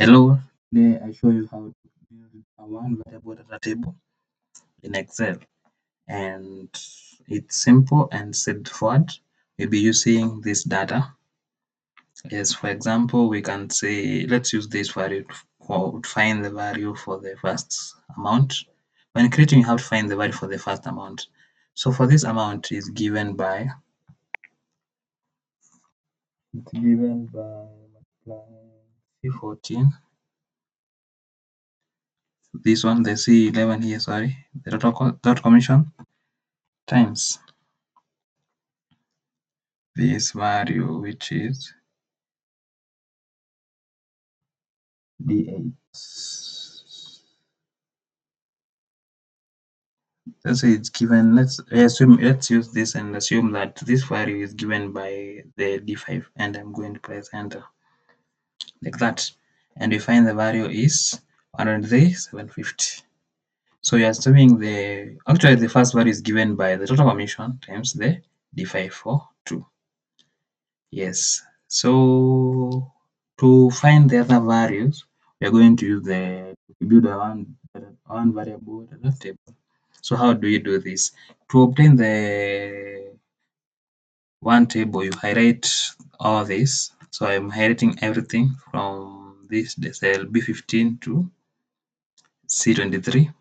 Hello, today I show you how to build a one variable data table in Excel, and it's simple and straightforward. We'll be using this data. Yes, for example, we can say let's use this value to find the value for the first amount. When creating, you have to find the value for the first amount. So for this amount is given by C14. This one, the C11 here, sorry, the total commission times this value, which is D8. Let's say it's given, let's use this and assume that this value is given by the D5, and I'm going to press enter like that, and we find the value is 103,750. So you're assuming actually the first value is given by the total commission times the D5 for 2. Yes, so to find the other values, we are going to use to build a one variable data table. So how do you do this? To obtain the one table, you highlight all this. So I'm highlighting everything from this cell B15 to C23,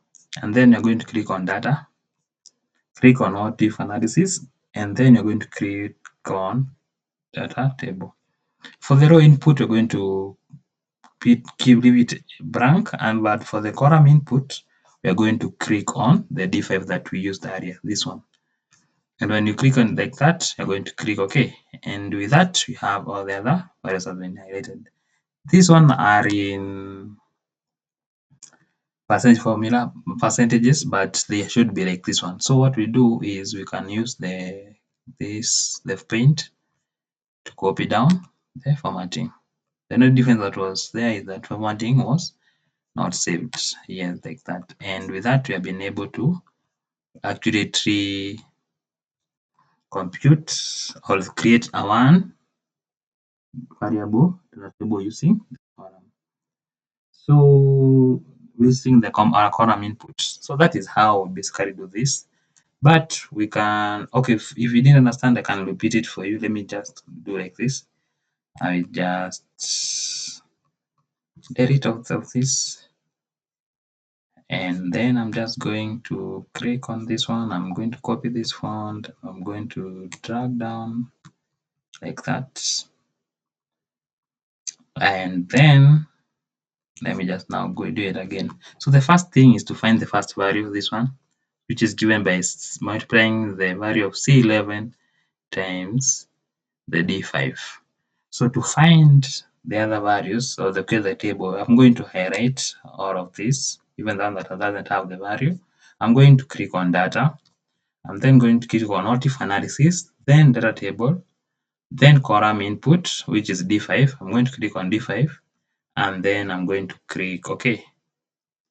and then you're going to click on data, click on what if analysis, and then you're going to click on data table. For the row input, you're going to leave it blank, but for the column input, we are going to click on the D5 that we used earlier, this one. And when you click on like that, you're going to click OK. And with that, we have all the other values have been highlighted. These one are in percentages, but they should be like this one. So what we do is we can use this left paint to copy down the formatting. The only difference that was there is that formatting was not saved here like that, and with that we have been able to accurately compute or create a one variable data table using the column. So using the column input. So that is how we basically do this. But we can, okay, if you didn't understand, I can repeat it for you. Let me just do like this. I just delete out of this, and then I'm just going to click on this one. I'm going to copy this font. I'm going to drag down like that, and then let me just now go do it again. So the first thing is to find the first value, this one, which is given by multiplying the value of C11 times the D5. So to find the other values or the table, I'm going to highlight all of this, even though that doesn't have the value. I'm going to click on data. I'm then going to click on what if analysis, then data table, then column input, which is D5. I'm going to click on D5, and then I'm going to click OK,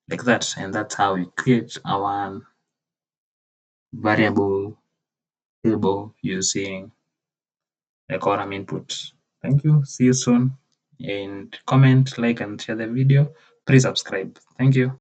like that. And that's how we create our variable table using a column input. Thank you. See you soon. And comment, like, and share the video. Please subscribe. Thank you.